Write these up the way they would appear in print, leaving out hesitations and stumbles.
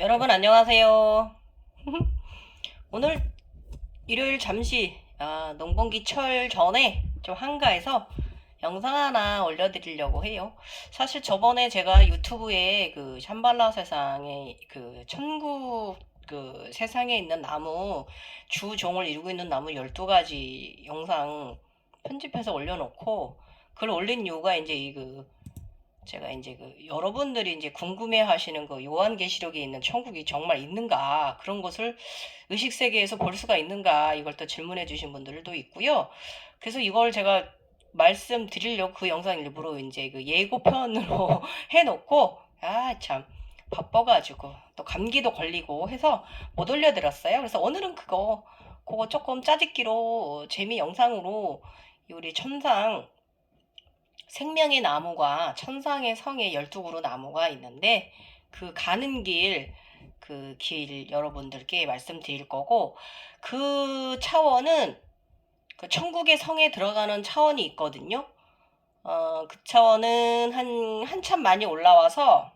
여러분 안녕하세요. 오늘 일요일 잠시 농번기철 전에 좀 한가해서 영상 하나 올려드리려고 해요. 사실 저번에 제가 유튜브에 그 샴발라 세상에 그 천국 그 세상에 있는 나무 주종을 이루고 있는 나무 12가지 영상 편집해서 올려놓고 그걸 올린 이유가 이제 제가 이제 여러분들이 이제 궁금해 하시는 그 요한계시록에 있는 천국이 정말 있는가, 그런 것을 의식세계에서 볼 수가 있는가, 이걸 또 질문해 주신 분들도 있고요. 그래서 이걸 제가 말씀드리려고 그 영상 일부러 이제 그 예고편으로 해놓고, 참, 바빠가지고, 또 감기도 걸리고 해서 못 올려드렸어요. 그래서 오늘은 그거 조금 짜집기로 재미 영상으로 우리 천상 생명의 나무가 천상의 성의 12그루 나무가 있는데 그 가는 그 길 여러분들께 말씀드릴 거고, 그 차원은 그 천국의 성에 들어가는 차원이 있거든요. 그 차원은 한참 많이 올라와서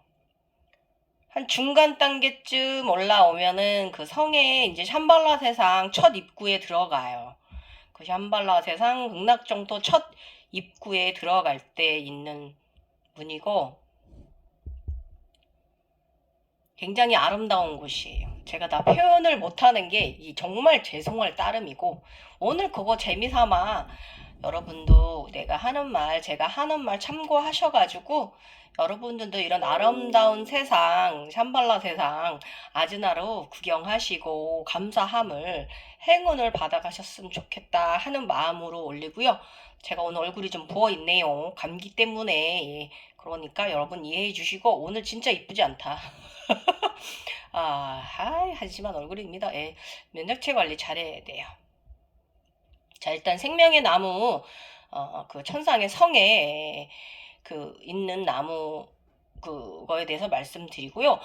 한 중간 단계쯤 올라오면은 그 성에 이제 샴발라 세상 첫 입구에 들어가요. 그 샴발라 세상 극락정토 첫 입구에 들어갈 때 있는 문이고, 굉장히 아름다운 곳이에요. 제가 다 표현을 못하는 게 정말 죄송할 따름이고, 오늘 그거 재미삼아 여러분도 제가 하는 말 참고하셔가지고 여러분들도 이런 아름다운 세상, 샴발라 세상 아즈나로 구경하시고 감사함을, 행운을 받아가셨으면 좋겠다 하는 마음으로 올리고요. 제가 오늘 얼굴이 좀 부어있네요. 감기 때문에. 예. 그러니까 여러분 이해해 주시고, 오늘 진짜 이쁘지 않다. 하지만 얼굴입니다. 예. 면역체 관리 잘해야 돼요. 자, 일단 생명의 나무, 그 천상의 성에 있는 나무, 그거에 대해서 말씀드리고요.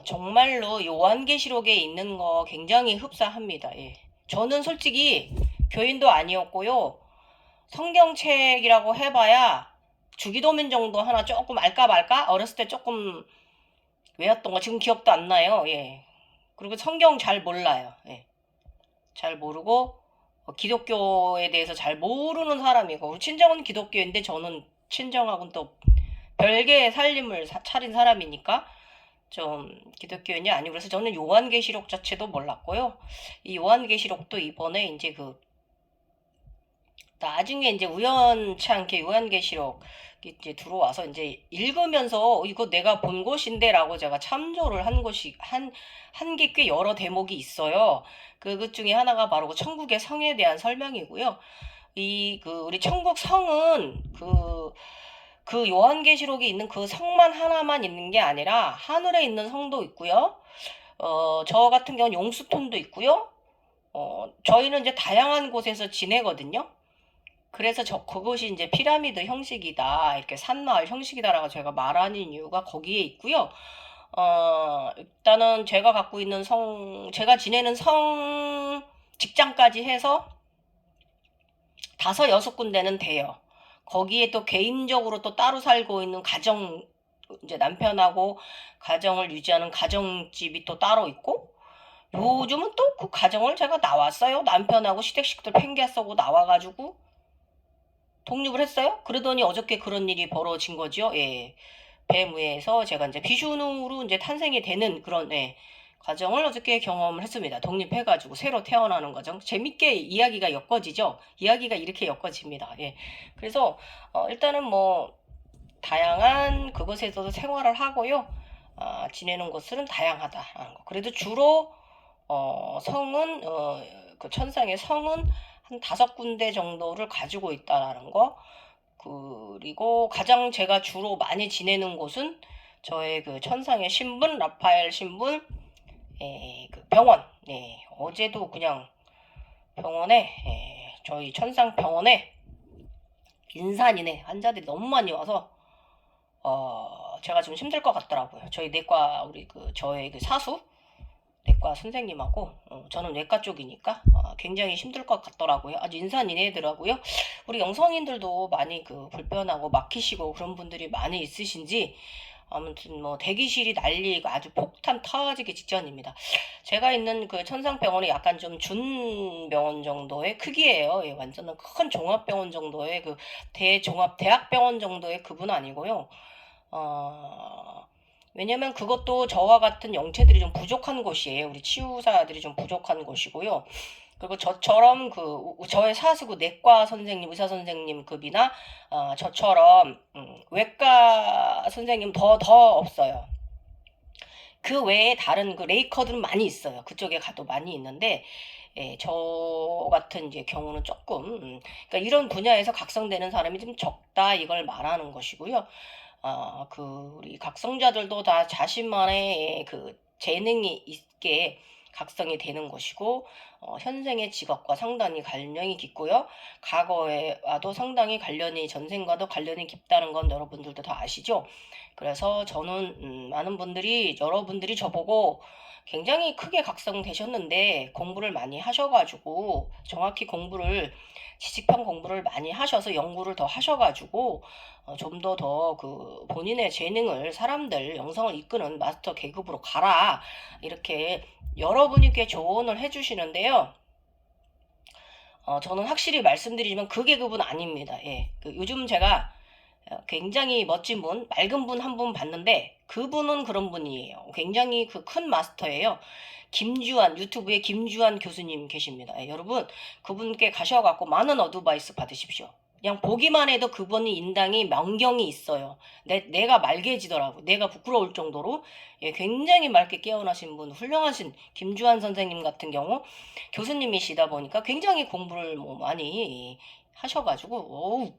정말로 요한계시록에 있는 거 굉장히 흡사합니다. 예. 저는 솔직히 교인도 아니었고요. 성경책이라고 해봐야 주기도문 정도 하나 조금 알까 말까? 어렸을 때 조금 외웠던 거 지금 기억도 안 나요. 예. 그리고 성경 잘 몰라요. 예. 잘 모르고 기독교에 대해서 잘 모르는 사람이고, 우리 친정은 기독교인데 저는 친정하고는 또 별개의 살림을 차린 사람이니까 좀 기독교인이 아니고, 그래서 저는 요한계시록 자체도 몰랐고요. 이 요한계시록도 이번에 이제 나중에 이제 우연치 않게 요한계시록 이제 들어와서 이제 읽으면서 이거 내가 본 곳인데라고 제가 참조를 한 게 꽤 여러 대목이 있어요. 그것 중에 하나가 바로 그 천국의 성에 대한 설명이고요. 우리 천국 성은 그 요한계시록에 있는 그 성만 하나만 있는 게 아니라 하늘에 있는 성도 있고요. 저 같은 경우는 용수톤도 있고요. 저희는 이제 다양한 곳에서 지내거든요. 그래서 그것이 이제 피라미드 형식이다, 이렇게 산마을 형식이다라고 제가 말하는 이유가 거기에 있고요. 일단은 제가 지내는 직장까지 해서 5-6군데는 돼요. 거기에 또 개인적으로 또 따로 살고 있는 이제 남편하고 가정을 유지하는 가정집이 또 따로 있고, 요즘은 또 그 가정을 제가 나왔어요. 남편하고 시댁식들 팽개 쓰고 나와가지고 독립을 했어요. 그러더니 어저께 그런 일이 벌어진 거죠. 예. 배무에서 제가 이제 비슌으로 이제 탄생이 되는 그런, 예, 과정을 어저께 경험을 했습니다. 독립해가지고 새로 태어나는 과정. 재밌게 이야기가 엮어지죠. 이야기가 이렇게 엮어집니다. 예. 그래서 일단은 뭐 다양한 그곳에서도 생활을 하고요. 지내는 곳은 다양하다. 그래도 주로 성은 그 천상의 성은 한 5군데 정도를 가지고 있다라는 거. 그리고 가장 제가 주로 많이 지내는 곳은 저의 그 천상의 신분, 라파엘 신분, 그 병원. 어제도 그냥 병원에, 저희 천상 병원에 인산인해 환자들이 너무 많이 와서 제가 좀 힘들 것 같더라고요. 저희 저의 그 사수 내과 선생님하고, 저는 외과 쪽이니까 굉장히 힘들 것 같더라고요. 아주 인산인해더라고요. 우리 영성인들도 많이 불편하고 막히시고 그런 분들이 많이 있으신지 아무튼 뭐 대기실이 난리고 아주 폭탄 터지기 직전입니다. 제가 있는 그 천상병원이 약간 좀 준병원 정도의 크기예요. 예, 완전한 큰 종합병원 정도의 그 대종합 대학병원 정도의 급은 아니고요. 왜냐면 그것도 저와 같은 영체들이 좀 부족한 곳이에요. 우리 치유사들이 좀 부족한 곳이고요. 그리고 저처럼 저의 사수고 내과 선생님, 의사 선생님 급이나 저처럼 외과 선생님 더 없어요. 그 외에 다른 그 레이커들은 많이 있어요. 그쪽에 가도 많이 있는데 예, 저 같은 이제 경우는 조금 그러니까 이런 분야에서 각성되는 사람이 좀 적다 이걸 말하는 것이고요. 우리 각성자들도 다 자신만의 그 재능이 있게 각성이 되는 것이고, 현생의 직업과 상당히 관련이 깊고요. 과거에와도 상당히 전생과도 관련이 깊다는 건 여러분들도 다 아시죠? 그래서 저는, 많은 분들이, 여러분들이 저보고 굉장히 크게 각성되셨는데, 공부를 많이 하셔가지고, 정확히 지식편 공부를 많이 하셔서 연구를 더 하셔가지고, 좀 더 그 본인의 재능을 사람들 영성을 이끄는 마스터 계급으로 가라 이렇게 여러분께 조언을 해주시는데요. 저는 확실히 말씀드리지만 그 계급은 아닙니다. 예, 요즘 제가 굉장히 멋진 분, 맑은 분 한 분 봤는데 그분은 그런 분이에요. 굉장히 그 큰 마스터예요. 유튜브에 김주한 교수님 계십니다. 예, 여러분 그분께 가셔갖고 많은 어드바이스 받으십시오. 그냥 보기만 해도 그분이 인당이 명경이 있어요. 내가 맑아지더라고. 내가 부끄러울 정도로 예, 굉장히 맑게 깨어나신 분, 훌륭하신 김주한 선생님 같은 경우 교수님이시다 보니까 굉장히 공부를 뭐 많이 하셔가지고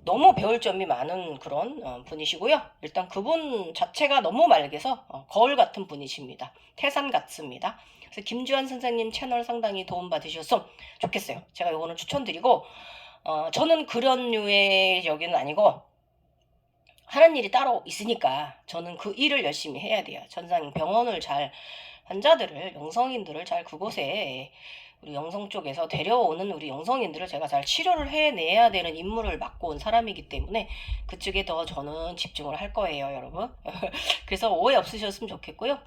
너무 배울 점이 많은 그런 분이시고요. 일단 그분 자체가 너무 맑아서 거울 같은 분이십니다. 태산 같습니다. 그래서 김주한 선생님 채널 상당히 도움 받으셨으면 좋겠어요. 제가 이거는 추천드리고 저는 그런 류의 여기는 아니고 하는 일이 따로 있으니까 저는 그 일을 열심히 해야 돼요. 병원을 환자들을, 영성인들을 잘 그곳에 우리 영성 쪽에서 데려오는 우리 영성인들을 제가 잘 치료를 해내야 되는 임무를 맡고 온 사람이기 때문에 그쪽에 더 저는 집중을 할 거예요, 여러분. 그래서 오해 없으셨으면 좋겠고요.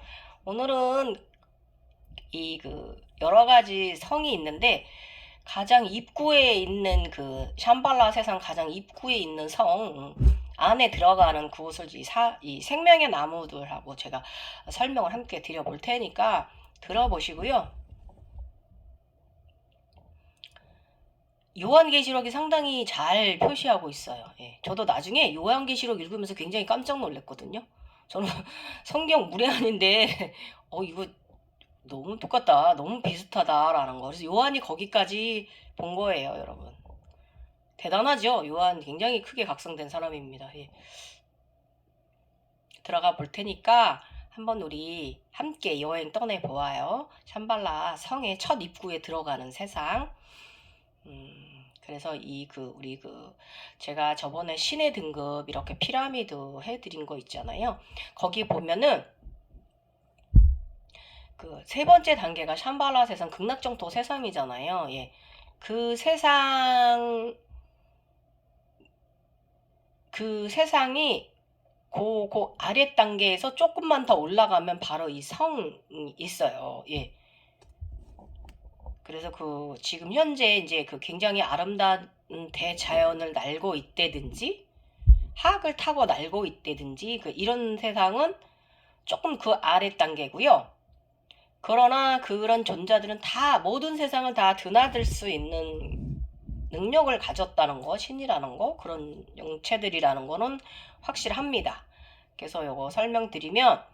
오늘은 여러 가지 성이 있는데 가장 입구에 있는 샴발라 세상 가장 입구에 있는 성 안에 들어가는 그곳을 이 생명의 나무들하고 제가 설명을 함께 드려볼 테니까 들어보시고요. 요한계시록이 상당히 잘 표시하고 있어요. 예, 저도 나중에 요한계시록 읽으면서 굉장히 깜짝 놀랐거든요. 저는 성경 무례한인데 이거 너무 똑같다. 너무 비슷하다라는 거. 그래서 요한이 거기까지 본 거예요, 여러분. 대단하죠? 요한 굉장히 크게 각성된 사람입니다. 예. 들어가 볼 테니까 한번 우리 함께 여행 떠내보아요. 샴발라 성의 첫 입구에 들어가는 세상. 그래서 제가 저번에 신의 등급 이렇게 피라미드 해드린 거 있잖아요. 거기 보면은 세 번째 단계가 샴발라 세상, 극락정토 세상이잖아요. 예. 그 세상이 그 아래 단계에서 조금만 더 올라가면 바로 이 성이 있어요. 예. 그래서 지금 현재 이제 굉장히 아름다운 대자연을 날고 있다든지, 하악을 타고 날고 있다든지, 이런 세상은 조금 그 아래 단계고요. 그러나 그런 존재들은 모든 세상을 다 드나들 수 있는 능력을 가졌다는 거, 신이라는 거, 그런 영체들이라는 거는 확실합니다. 그래서 요거 설명드리면,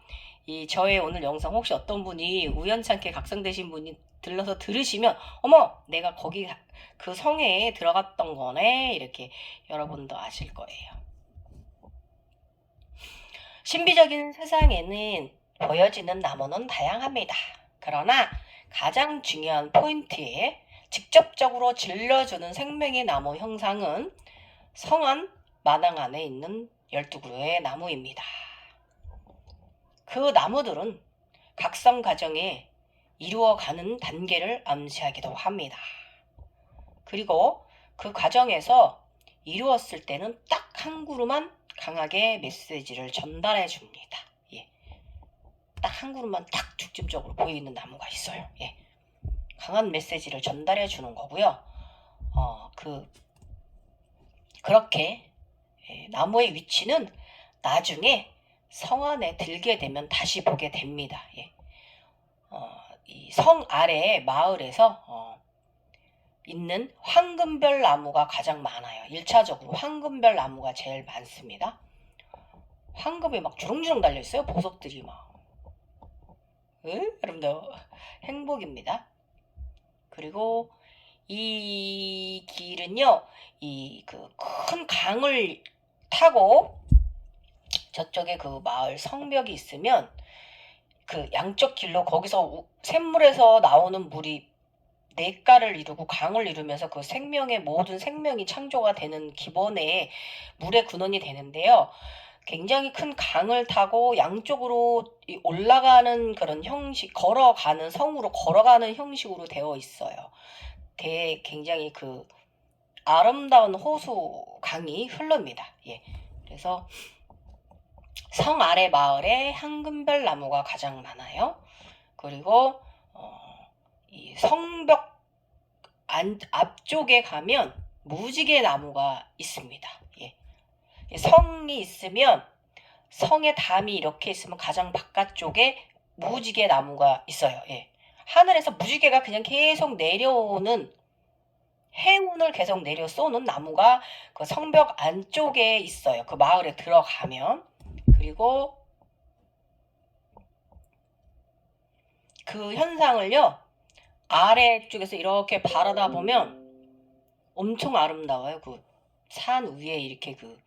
저의 오늘 영상 혹시 어떤 분이 우연찮게 각성되신 분이 들러서 들으시면, 어머, 내가 거기 그 성에 들어갔던 거네, 이렇게 여러분도 아실 거예요. 신비적인 세상에는 보여지는 나무는 다양합니다. 그러나 가장 중요한 포인트에 직접적으로 질러주는 생명의 나무 형상은 성안 마당 안에 있는 12그루의 나무입니다. 그 나무들은 각성 과정에 이루어가는 단계를 암시하기도 합니다. 그리고 그 과정에서 이루었을 때는 딱 한 그루만 강하게 메시지를 전달해 줍니다. 예. 딱 한 그룹만 딱 중점적으로 보이는 나무가 있어요. 예. 강한 메시지를 전달해 주는 거고요. 그렇게 나무의 위치는 나중에 성 안에 들게 되면 다시 보게 됩니다. 예. 이 성 아래 마을에서 있는 황금별 나무가 가장 많아요. 1차적으로 황금별 나무가 제일 많습니다. 황금이 막 주렁주렁 달려있어요. 보석들이 막. 아름다워. 행복입니다. 그리고 이 길은요, 이 그 큰 강을 타고 저쪽에 그 마을 성벽이 있으면 그 양쪽 길로 거기서 샘물에서 나오는 물이 냇가를 이루고 강을 이루면서 그 생명의 모든 생명이 창조가 되는 기본의 물의 근원이 되는데요. 굉장히 큰 강을 타고 양쪽으로 올라가는 그런 형식, 걸어가는 성으로 걸어가는 형식으로 되어 있어요. 굉장히 그 아름다운 호수 강이 흐릅니다. 예. 그래서 성 아래 마을에 황금별 나무가 가장 많아요. 그리고 이 성벽 앞쪽에 가면 무지개 나무가 있습니다. 예. 성이 있으면 성의 담이 이렇게 있으면 가장 바깥쪽에 무지개 나무가 있어요. 예. 하늘에서 무지개가 그냥 계속 내려오는 해운을 계속 내려 쏘는 나무가 그 성벽 안쪽에 있어요. 그 마을에 들어가면. 그리고 그 현상을요, 아래쪽에서 이렇게 바라다 보면 엄청 아름다워요. 그 산 위에 이렇게 그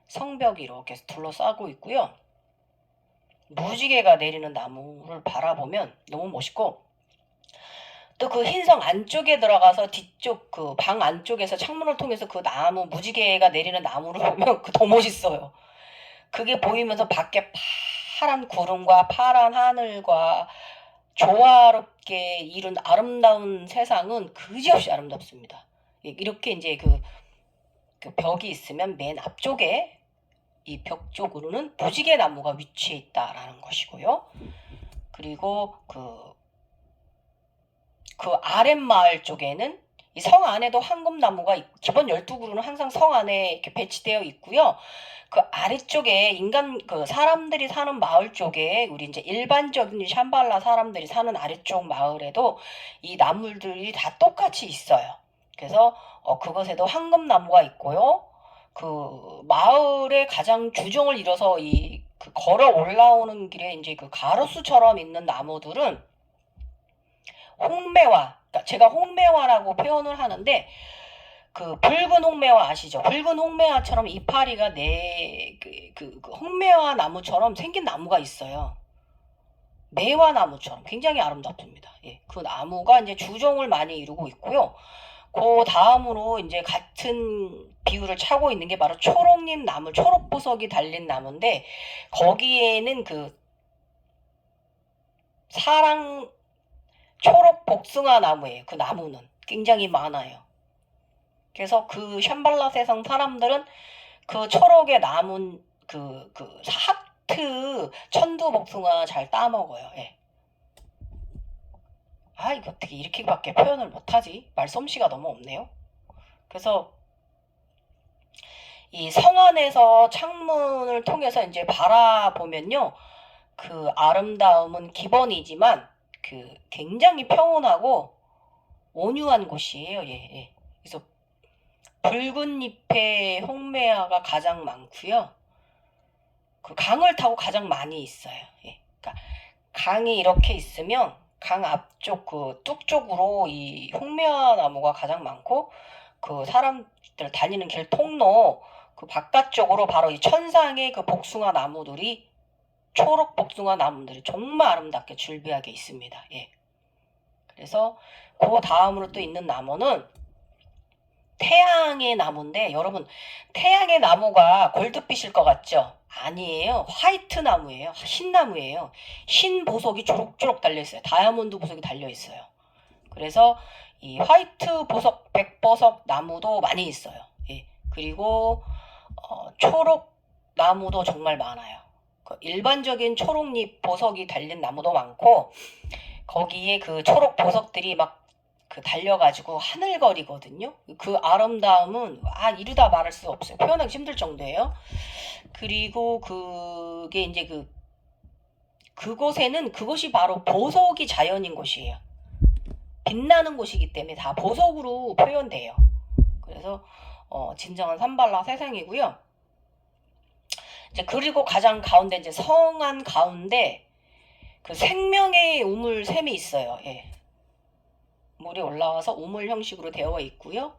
성벽이 이렇게 둘러싸고 있고요. 무지개가 내리는 나무를 바라보면 너무 멋있고, 또 그 흰성 안쪽에 들어가서 뒤쪽 그 방 안쪽에서 창문을 통해서 그 나무, 무지개가 내리는 나무를 보면 더 멋있어요. 그게 보이면서 밖에 파란 구름과 파란 하늘과 조화롭게 이룬 아름다운 세상은 그지없이 아름답습니다. 이렇게 이제 그 벽이 있으면 맨 앞쪽에 이 벽 쪽으로는 무지개 나무가 위치해 있다라는 것이고요. 그리고 그 아랫마을 쪽에는 이 성 안에도 황금나무가 기본 12그루는 항상 성 안에 이렇게 배치되어 있고요. 그 아래쪽에 사람들이 사는 마을 쪽에 우리 이제 일반적인 샴발라 사람들이 사는 아래쪽 마을에도 이 나무들이 다 똑같이 있어요. 그래서 그것에도 황금나무가 있고요. 그 마을의 가장 주종을 이뤄서 그 걸어 올라오는 길에 이제 그 가로수처럼 있는 나무들은 홍매화, 그러니까 제가 홍매화라고 표현을 하는데 그 붉은 홍매화 아시죠? 붉은 홍매화처럼 이파리가 그 홍매화 나무처럼 생긴 나무가 있어요. 매화 나무처럼 굉장히 아름답습니다. 예, 그 나무가 이제 주종을 많이 이루고 있고요. 그 다음으로 이제 같은 비율을 차고 있는 게 바로 초록잎 나무, 초록보석이 달린 나무인데 거기에는 그 초록 복숭아 나무예요. 그 나무는 굉장히 많아요. 그래서 그 샴발라 세상 사람들은 그 초록의 나무 그 하트 천두 복숭아 잘 따먹어요. 예. 이거 어떻게 이렇게밖에 표현을 못하지? 말솜씨가 너무 없네요. 그래서 이 성 안에서 창문을 통해서 이제 바라보면요, 그 아름다움은 기본이지만 그 굉장히 평온하고 온유한 곳이에요. 예. 그래서 붉은 잎의 홍매화가 가장 많고요. 그 강을 타고 가장 많이 있어요. 예. 그러니까 강이 이렇게 있으면 강 앞쪽 그 뚝 쪽으로 이 홍매화 나무가 가장 많고 그 사람들 다니는 길 통로 그 바깥쪽으로 바로 이 천상의 그 복숭아 나무들이 초록 복숭아 나무들이 정말 아름답게 줄비하게 있습니다. 예. 그래서 그 다음으로 또 있는 나무는 태양의 나무인데 여러분 태양의 나무가 골드빛일 것 같죠? 아니에요. 화이트 나무예요. 흰 나무예요. 흰 보석이 초록초록 달려있어요. 다이아몬드 보석이 달려있어요. 그래서 이 화이트 보석, 백보석 나무도 많이 있어요. 예. 그리고 초록 나무도 정말 많아요. 그 일반적인 초록잎 보석이 달린 나무도 많고 거기에 그 초록 보석들이 막 그 달려가지고 하늘거리거든요. 그 아름다움은 이루다 말할 수 없어요. 표현하기 힘들 정도예요. 그리고 그게 이제 그곳에는 그것이 바로 보석이 자연인 곳이에요. 빛나는 곳이기 때문에 다 보석으로 표현돼요. 그래서 진정한 산발라 세상이고요. 이제 그리고 가장 가운데 이제 성안 가운데 그 생명의 우물 샘이 있어요. 예. 물이 올라와서 우물 형식으로 되어 있고요.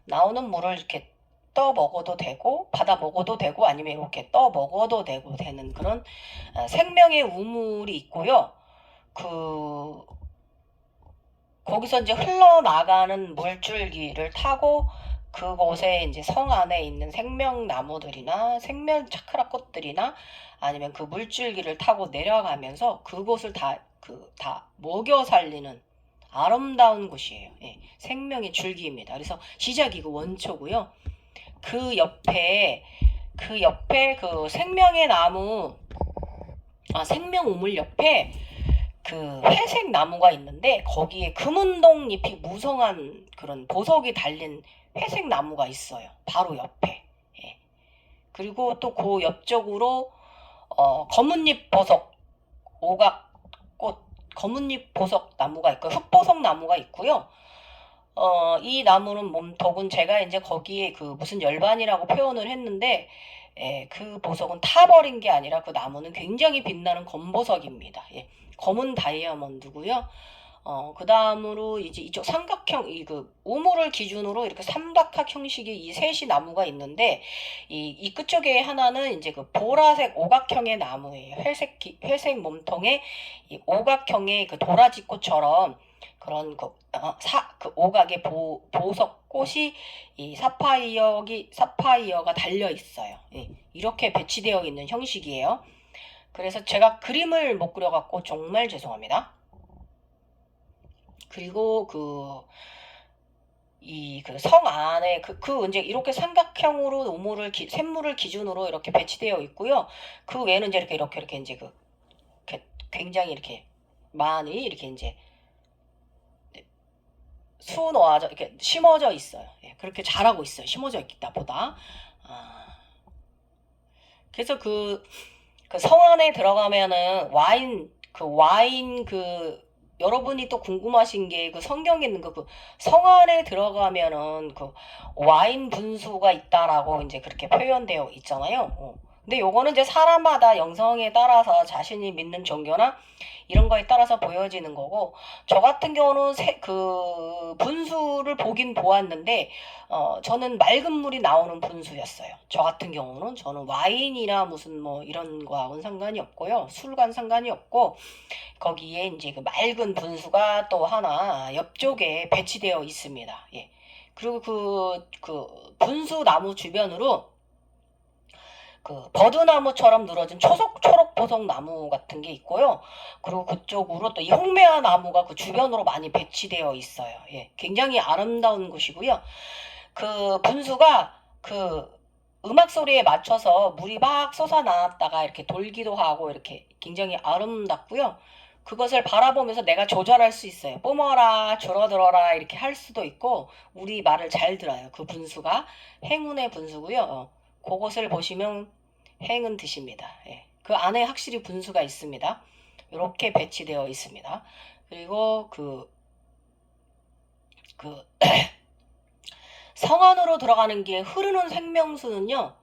나오는 물을 이렇게 떠 먹어도 되고 받아 먹어도 되고 아니면 이렇게 떠 먹어도 되는 그런 생명의 우물이 있고요. 거기서 이제 흘러나가는 물줄기를 타고 그곳에 이제 성 안에 있는 생명나무들이나 생명 차크라 꽃들이나 아니면 그 물줄기를 타고 내려가면서 그곳을 다 먹여 살리는 아름다운 곳이에요. 예, 생명의 줄기입니다. 그래서 시작이 원초고요. 그 옆에 그 생명의 나무, 생명 우물 옆에 그 회색 나무가 있는데 거기에 금운동 잎이 무성한 그런 보석이 달린 회색 나무가 있어요. 바로 옆에. 예. 그리고 또 그 옆쪽으로 검은잎 보석 오각꽃 검은잎 보석 나무가 있고 흑보석 나무가 있고요. 이 나무는 몸톡은 제가 이제 거기에 그 무슨 열반이라고 표현을 했는데 그 보석은 타버린 게 아니라 그 나무는 굉장히 빛나는 검보석입니다. 예. 검은 다이아몬드고요. 그 다음으로 이제 이쪽 삼각형, 그 우물을 기준으로 이렇게 삼각학 형식의 이 셋이 나무가 있는데, 이 끝쪽에 하나는 이제 그 보라색 오각형의 나무예요. 회색 몸통에 이 오각형의 그 도라지꽃처럼 그런 그 오각의 보석 꽃이 이 사파이어가 달려 있어요. 예, 이렇게 배치되어 있는 형식이에요. 그래서 제가 그림을 못 그려갖고 정말 죄송합니다. 그리고 성 안에 이제 이렇게 삼각형으로 샘물을 기준으로 이렇게 배치되어 있고요. 그 외에는 이제 이렇게 이제 굉장히 이렇게 많이 이렇게 이제 수놓아져 이렇게 심어져 있어요. 예, 그렇게 자라고 있어요. 심어져 있다 보다. 그래서 그 성 안에 들어가면은 와인 여러분이 또 궁금하신 게 그 성경에 있는 그 성 안에 들어가면은 그 와인 분수가 있다라고 이제 그렇게 표현되어 있잖아요. 근데 요거는 이제 사람마다 영성에 따라서 자신이 믿는 종교나 이런 거에 따라서 보여지는 거고, 저 같은 경우는 그 분수를 보긴 보았는데 저는 맑은 물이 나오는 분수였어요. 저 같은 경우는 저는 와인이나 무슨 뭐 이런 거하고는 상관이 없고요. 술과는 상관이 없고, 거기에 이제 그 맑은 분수가 또 하나 옆쪽에 배치되어 있습니다. 예. 그리고 그 분수 나무 주변으로 그 버드나무처럼 늘어진 초록 보석 나무 같은 게 있고요. 그리고 그쪽으로 또 이 홍매화 나무가 그 주변으로 많이 배치되어 있어요. 예, 굉장히 아름다운 곳이고요. 그 분수가 그 음악 소리에 맞춰서 물이 막 솟아나왔다가 이렇게 돌기도 하고 이렇게 굉장히 아름답고요. 그것을 바라보면서 내가 조절할 수 있어요. 뿜어라, 줄어들어라 이렇게 할 수도 있고, 우리 말을 잘 들어요. 그 분수가 행운의 분수고요. 그것을 보시면 행은 드십니다. 예. 그 안에 확실히 분수가 있습니다. 이렇게 배치되어 있습니다. 그리고 성 안으로 들어가는 길 흐르는 생명수는요,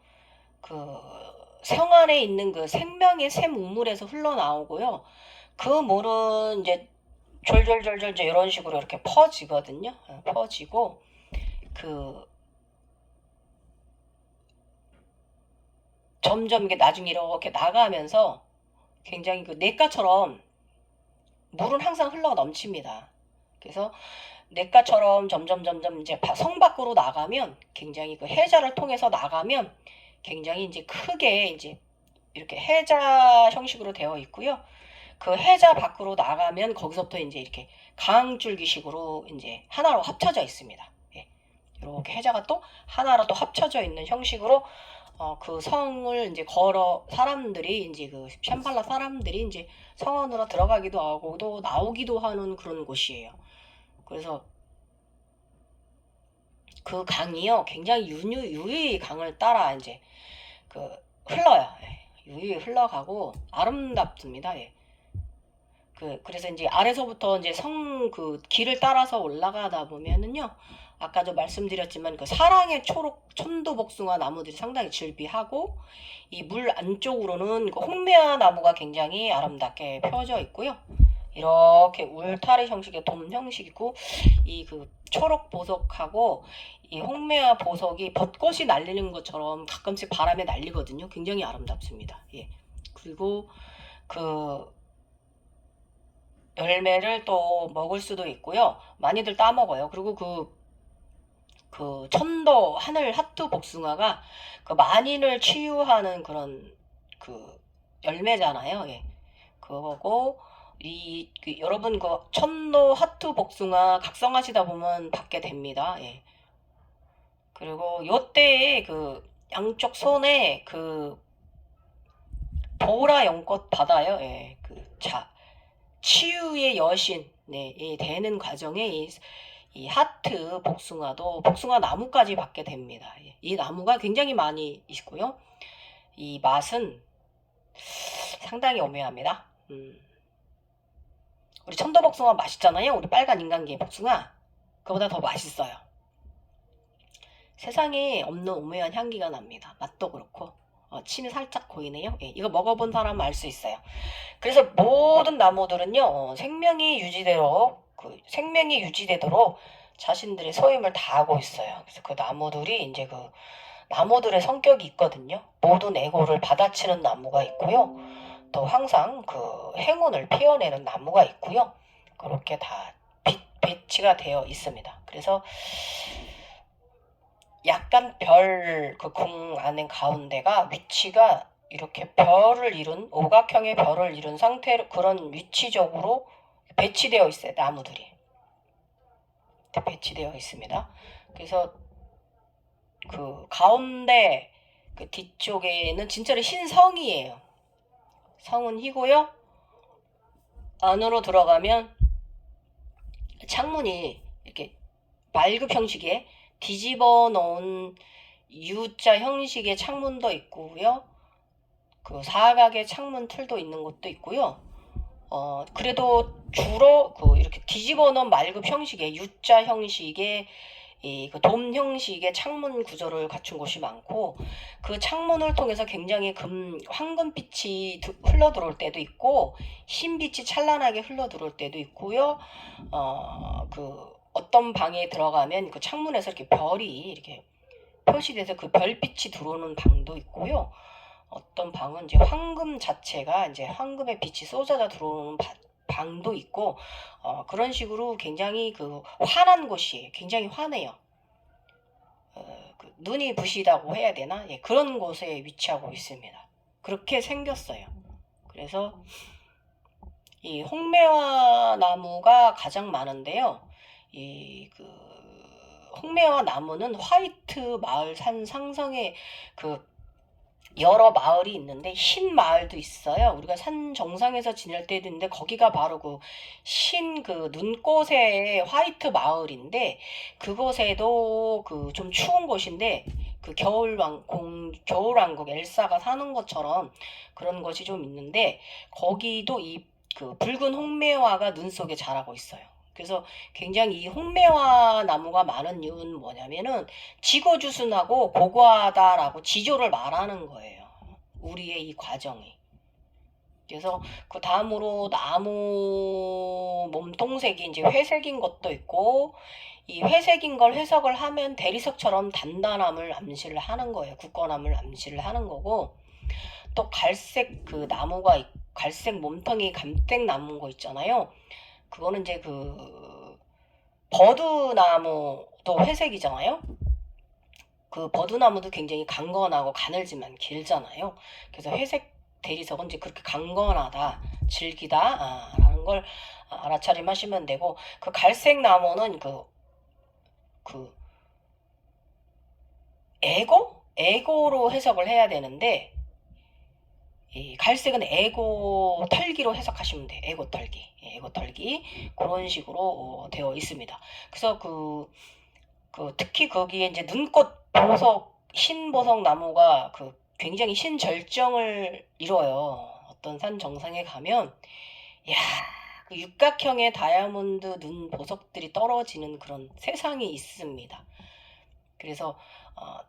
성 안에 있는 그 생명의 샘 우물에서 흘러나오고요. 그 물은 이제 졸졸졸졸 이제 이런 식으로 이렇게 퍼지거든요. 퍼지고, 점점 이게 나중에 이렇게 나가면서 굉장히 그 냇가처럼 물은 항상 흘러 넘칩니다. 그래서 냇가처럼 점점 이제 성 밖으로 나가면 굉장히 그 해자를 통해서 나가면 굉장히 이제 크게 이제 이렇게 해자 형식으로 되어 있고요. 그 해자 밖으로 나가면 거기서부터 이제 이렇게 강줄기식으로 이제 하나로 합쳐져 있습니다. 예. 이렇게 해자가 또 하나로 또 합쳐져 있는 형식으로 그 성을 이제 걸어 사람들이 이제 그 샴발라 사람들이 이제 성안으로 들어가기도 하고 또 나오기도 하는 그런 곳이에요. 그래서 그 강이요 굉장히 유유히 강을 따라 이제 그 흘러요. 예. 유유히 흘러가고 아름답습니다. 예. 그래서 이제 아래서부터 이제 그 길을 따라서 올라가다 보면은요, 아까도 말씀드렸지만 그 사랑의 초록 천도복숭아 나무들이 상당히 즐비하고, 이 물 안쪽으로는 그 홍매화 나무가 굉장히 아름답게 펴져 있고요. 이렇게 울타리 형식의 돔 형식이고, 이 그 초록 보석하고 이 홍매화 보석이 벚꽃이 날리는 것처럼 가끔씩 바람에 날리거든요. 굉장히 아름답습니다. 예. 그리고 그 열매를 또 먹을 수도 있고요. 많이들 따먹어요. 그리고 그 천도 하늘 하트 복숭아가 그 만인을 치유하는 그런 그 열매잖아요. 예. 그거고 여러분 그 천도 하트 복숭아 각성하시다 보면 받게 됩니다. 예. 그리고 요때에 그 양쪽 손에 그 보라 연꽃 받아요. 예. 치유의 여신, 네, 이 되는 과정에 이 하트 복숭아 나무까지 받게 됩니다. 이 나무가 굉장히 많이 있고요. 이 맛은 상당히 오묘합니다. 우리 천도복숭아 맛있잖아요. 우리 빨간 인간계 복숭아. 그보다 더 맛있어요. 세상에 없는 오묘한 향기가 납니다. 맛도 그렇고. 침이 살짝 고이네요. 예, 이거 먹어본 사람은 알 수 있어요. 그래서 모든 나무들은요, 생명이 유지되도록 자신들의 소임을 다하고 있어요. 그래서 그 나무들이 이제 그 나무들의 성격이 있거든요. 모든 애고를 받아치는 나무가 있고요. 또 항상 그 행운을 피워내는 나무가 있고요. 그렇게 다 배치가 되어 있습니다. 그래서 약간 그 궁 안에 가운데가 위치가 이렇게 오각형의 별을 이룬 상태로 그런 위치적으로 배치되어 있어요. 나무들이 배치되어 있습니다. 그래서 그 가운데 그 뒤쪽에는 진짜로 흰 성이에요. 성은 희고요. 안으로 들어가면 창문이 이렇게 말급 형식의 뒤집어 놓은 U자 형식의 창문도 있고요. 그 사각의 창문 틀도 있는 곳도 있고요. 그래도 주로 이렇게 뒤집어 놓은 말급 형식의 U자 형식의 그 돔 형식의 창문 구조를 갖춘 곳이 많고, 그 창문을 통해서 굉장히 황금빛이 흘러 들어올 때도 있고 흰빛이 찬란하게 흘러 들어올 때도 있고요. 어떤 방에 들어가면 그 창문에서 이렇게 별이 이렇게 표시돼서 그 별빛이 들어오는 방도 있고요. 어떤 방은 이제 황금 자체가 이제 황금의 빛이 쏟아져 들어오는 방도 있고, 그런 식으로 굉장히 그 환한 곳이에요. 굉장히 환해요. 눈이 부시다고 해야 되나? 예, 그런 곳에 위치하고 있습니다. 그렇게 생겼어요. 그래서 이 홍매화 나무가 가장 많은데요. 홍매화 나무는 화이트 마을 산 상성에 여러 마을이 있는데 흰 마을도 있어요. 우리가 산 정상에서 지낼 때도 있는데 거기가 바로 눈꽃의 화이트 마을인데, 그곳에도 좀 추운 곳인데 겨울왕국 엘사가 사는 것처럼 그런 것이 좀 있는데, 거기도 붉은 홍매화가 눈 속에 자라고 있어요. 그래서 굉장히 이 홍매화 나무가 많은 이유는 뭐냐면은 지고주순하고 고고하다라고 지조를 말하는 거예요. 우리의 이 과정이. 그래서 그 다음으로 나무 몸통색이 이제 회색인 것도 있고, 이 회색인 걸 해석을 하면 대리석처럼 단단함을 암시를 하는 거예요. 굳건함을 암시를 하는 거고, 또 갈색 갈색 몸통이 감색 나무인 거 있잖아요. 그거는 이제 버드나무도 회색이잖아요. 그 버드나무도 굉장히 강건하고 가늘지만 길잖아요. 그래서 회색 대리석은 이제 그렇게 강건하다, 질기다 라는 걸 알아차림하시면 되고, 그 갈색 나무는 애고? 애고로 해석을 해야 되는데 이 갈색은 애고 털기로 해석하시면 돼요. 애고 털기. 애고 털기. 그런 식으로 되어 있습니다. 그래서 특히 거기에 이제 눈꽃 보석, 흰보석 나무가 굉장히 신절정을 이뤄요. 어떤 산 정상에 가면, 야, 그 육각형의 다이아몬드 눈 보석들이 떨어지는 그런 세상이 있습니다. 그래서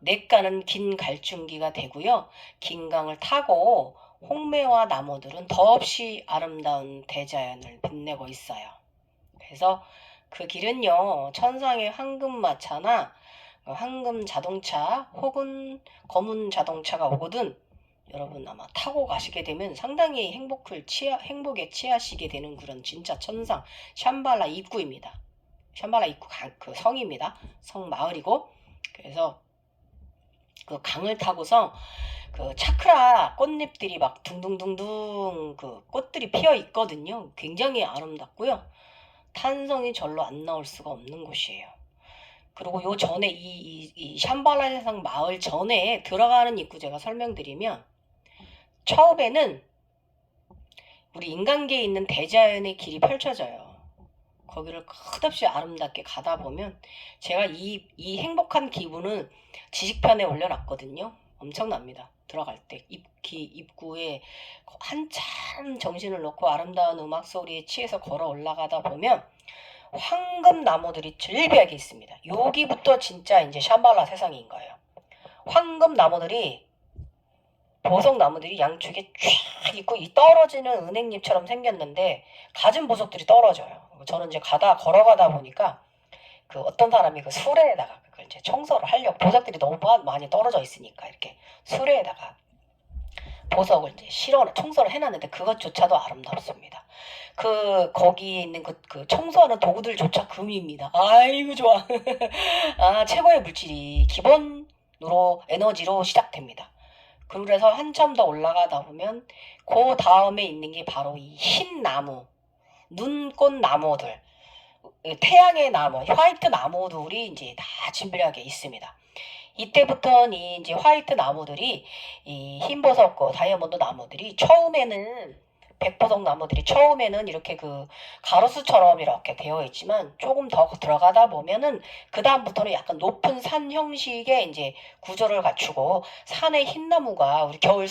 냇가는 긴 갈중기가 되고요. 긴 강을 타고 홍매와 나무들은 더없이 아름다운 대자연을 빛내고 있어요. 그래서 그 길은요, 천상의 황금마차나 황금 자동차 혹은 검은 자동차가 오거든 여러분 아마 타고 가시게 되면 상당히 행복에 취하시게 되는 그런 진짜 천상 샴발라 입구입니다. 샴발라 입구 그 성입니다. 성 마을이고 그래서 그 강을 타고서 그 차크라 꽃잎들이 막 둥둥둥둥 그 꽃들이 피어 있거든요. 굉장히 아름답고요. 탄성이 절로 안 나올 수가 없는 곳이에요. 그리고 요 전에 이 샴발라 세상 마을 전에 들어가는 입구 제가 설명드리면 처음에는 우리 인간계에 있는 대자연의 길이 펼쳐져요. 거기를 끝없이 아름답게 가다 보면 제가 이 행복한 기분은 지식편에 올려놨거든요. 엄청납니다. 들어갈 때 입구에 한참 정신을 놓고 아름다운 음악 소리에 취해서 걸어 올라가다 보면 황금 나무들이 즐비하게 있습니다. 여기부터 진짜 이제 샴발라 세상인 거예요. 황금 나무들이 보석 나무들이 양쪽에 쫙 있고 이 떨어지는 은행잎처럼 생겼는데 갖은 보석들이 떨어져요. 저는 이제 걸어가다 보니까 그 어떤 사람이 그 수레에다가 그걸 이제 청소를 하려고 보석들이 너무 많이 떨어져 있으니까 이렇게 수레에다가 보석을 이제 청소를 해놨는데 그것조차도 아름답습니다. 거기 있는 그 청소하는 도구들조차 금입니다. 아이고 좋아. 아 최고의 물질이 기본으로 에너지로 시작됩니다. 그래서 한참 더 올라가다 보면 그 다음에 있는 게 바로 이 흰 나무, 눈꽃 나무들, 태양의 나무, 화이트 나무들이 이제 다 진비하게 있습니다. 이때부터는 이제 화이트 나무들이 이 흰보석 다이아몬드 나무들이 처음에는 백보석 나무들이 처음에는 이렇게 그 가로수처럼 이렇게 되어 있지만 조금 더 들어가다 보면은 그 다음부터는 약간 높은 산 형식의 이제 구조를 갖추고 산에 흰 나무가 우리 겨울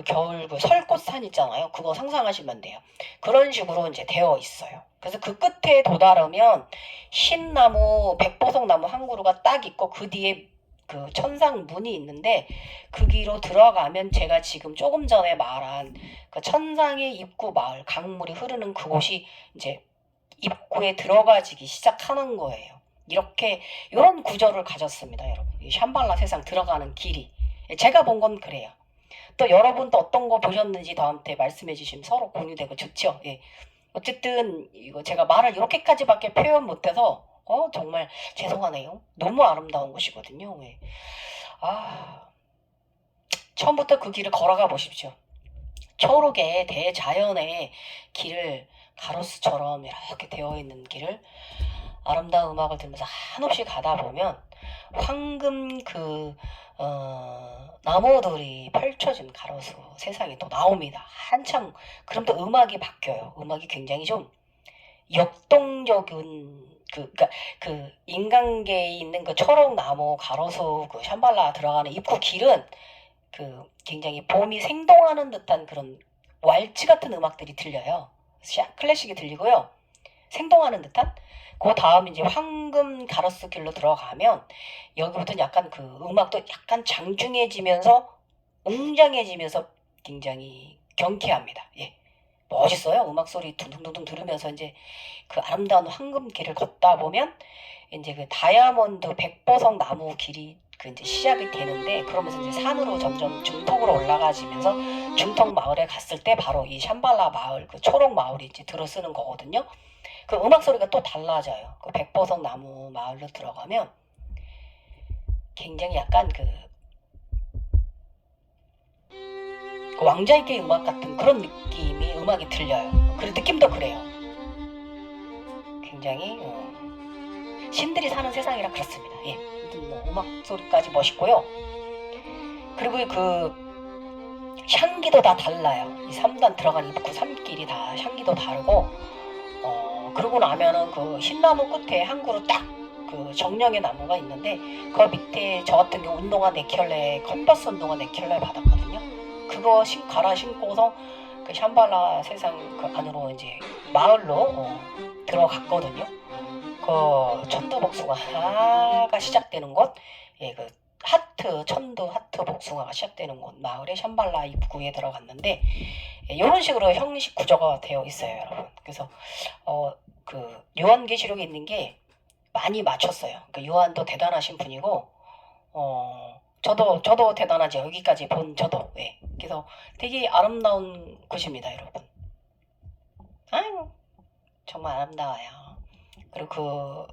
겨울 설꽃산 있잖아요. 그거 상상하시면 돼요. 그런 식으로 이제 되어 있어요. 그래서 그 끝에 도달하면 흰 나무, 백보석 나무 한 그루가 딱 있고 그 뒤에 그 천상 문이 있는데 그 길로 들어가면 제가 지금 조금 전에 말한 그 천상의 입구 마을 강물이 흐르는 그곳이 이제 입구에 들어가지기 시작하는 거예요. 이런 구조를 가졌습니다, 여러분. 이 샴발라 세상 들어가는 길이 제가 본 건 그래요. 또 여러분도 어떤 거 보셨는지 저한테 말씀해 주시면 서로 공유되고 좋죠. 예. 어쨌든 이거 제가 말을 이렇게까지밖에 표현 못해서 정말 죄송하네요. 너무 아름다운 곳이거든요. 네. 처음부터 그 길을 걸어가 보십시오. 초록의 대자연의 길을 가로수처럼 이렇게 되어 있는 길을 아름다운 음악을 들으면서 한없이 가다 보면 황금 나무들이 펼쳐진 가로수 세상이 또 나옵니다. 한참 그럼 또 음악이 바뀌어요. 음악이 굉장히 좀 역동적인 그 인간계에 있는 그 초록나무 가로수 그 샴발라 들어가는 입구 길은 그 굉장히 봄이 생동하는 듯한 그런 왈츠 같은 음악들이 들려요. 클래식이 들리고요. 생동하는 듯한 그 다음 이제 황금 가로수 길로 들어가면 여기부터는 약간 그 음악도 약간 장중해지면서 웅장해지면서 굉장히 경쾌합니다. 예. 멋있어요. 음악 소리 둥둥둥둥 들으면서 이제 그 아름다운 황금 길을 걷다 보면 이제 그 다이아몬드 백보석 나무 길이 이제 시작이 되는데 그러면서 이제 산으로 점점 중턱으로 올라가지면서 중턱 마을에 갔을 때 바로 이 샴발라 마을 그 초록 마을이 이제 들어서는 거거든요. 그 음악 소리가 또 달라져요. 그 백보석 나무 마을로 들어가면 굉장히 약간 그 왕자의 음악 같은 그런 느낌의 음악이 들려요. 그 느낌도 그래요. 굉장히 신들이 사는 세상이라 그렇습니다. 예, 음악 소리까지 멋있고요. 그리고 그 향기도 다 달라요. 이 3단 들어간 입구 3길이 다 향기도 다르고, 그러고 나면은 그 흰나무 끝에 한 그루 딱 그 정령의 나무가 있는데, 그 밑에 저 같은 경우 운동화 4켤레, 컨버스 운동화 4켤레 받았거든요. 그거 갈아 신고서 그 샴발라 세상 그 안으로 이제 마을로 들어갔거든요. 그 천도복숭아가 시작되는 곳, 예, 그 하트, 천도 하트 복숭아가 시작되는 곳 마을에 샴발라 입구에 들어갔는데, 예, 이런 식으로 형식 구조가 되어 있어요, 여러분. 그래서 그 요한계시록에 있는 게 많이 맞췄어요. 그 요한도 대단하신 분이고, 저도 대단하죠. 여기까지 본 저도. 예. 그래서 되게 아름다운 곳입니다, 여러분. 아유, 정말 아름다워요. 그리고 그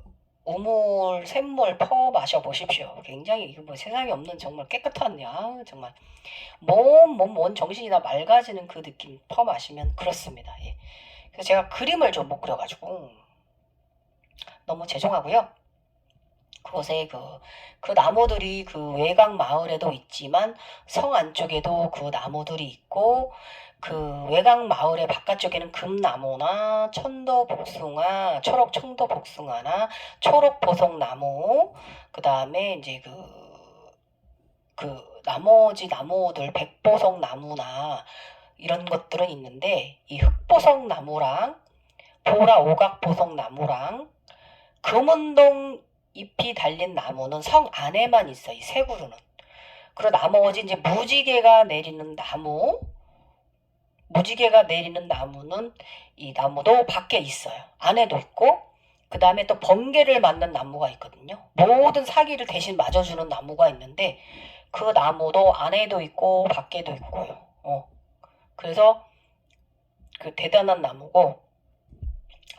우물, 샘물 퍼 마셔 보십시오. 굉장히 이거 뭐 세상에 없는 정말 깨끗한, 야, 정말 몸 정신이 다 맑아지는 그 느낌 퍼 마시면 그렇습니다. 예. 그래서 제가 그림을 좀 못 그려가지고 너무 죄송하고요. 그곳에 그 나무들이 그 외곽 마을에도 있지만 성 안쪽에도 그 나무들이 있고, 그 외곽 마을의 바깥쪽에는 금나무나 천도복숭아, 초록 청도복숭아나 초록 보석나무, 그 다음에 이제 그 나머지 나무들 백보석나무나 이런 것들은 있는데, 이 흑보석나무랑 보라 오각보석나무랑 금운동 잎이 달린 나무는 성 안에만 있어, 이 세 그루는. 그리고 나머지 이제 무지개가 내리는 나무는 이 나무도 밖에 있어요. 안에도 있고, 그 다음에 또 번개를 맞는 나무가 있거든요. 모든 사기를 대신 맞아주는 나무가 있는데, 그 나무도 안에도 있고 밖에도 있고요. 그래서 그 대단한 나무고,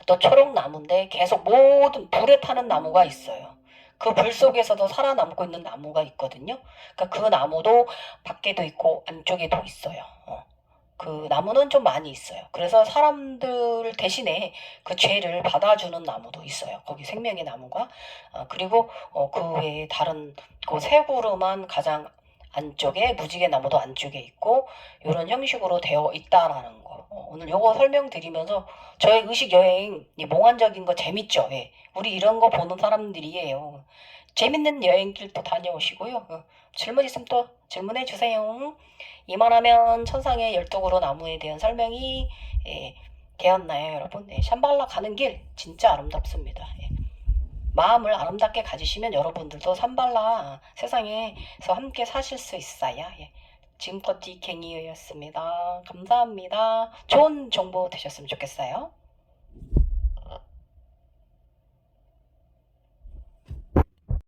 또 초록나무인데 계속 모든 불에 타는 나무가 있어요. 그 불 속에서도 살아남고 있는 나무가 있거든요. 그러니까 그 나무도 밖에도 있고 안쪽에도 있어요. 그 나무는 좀 많이 있어요. 그래서 사람들 대신에 그 죄를 받아주는 나무도 있어요. 거기 생명의 나무가. 그리고 그 외에 다른 그 세 그루만 가장 안쪽에, 무지개 나무도 안쪽에 있고, 이런 형식으로 되어 있다라는 거. 오늘 요거 설명드리면서 저의 의식 여행, 이 몽환적인 거 재밌죠? 예. 우리 이런 거 보는 사람들이에요. 재밌는 여행길도 다녀오시고요. 질문 있으면 또 질문해 주세요. 이만하면 천상의 12그루 나무에 대한 설명이 되었나요, 여러분? 샴발라 가는 길 진짜 아름답습니다. 마음을 아름답게 가지시면 여러분들도 샴발라 세상에서 함께 사실 수 있어요. 지금껏 디갱이였습니다. 감사합니다. 좋은 정보 되셨으면 좋겠어요.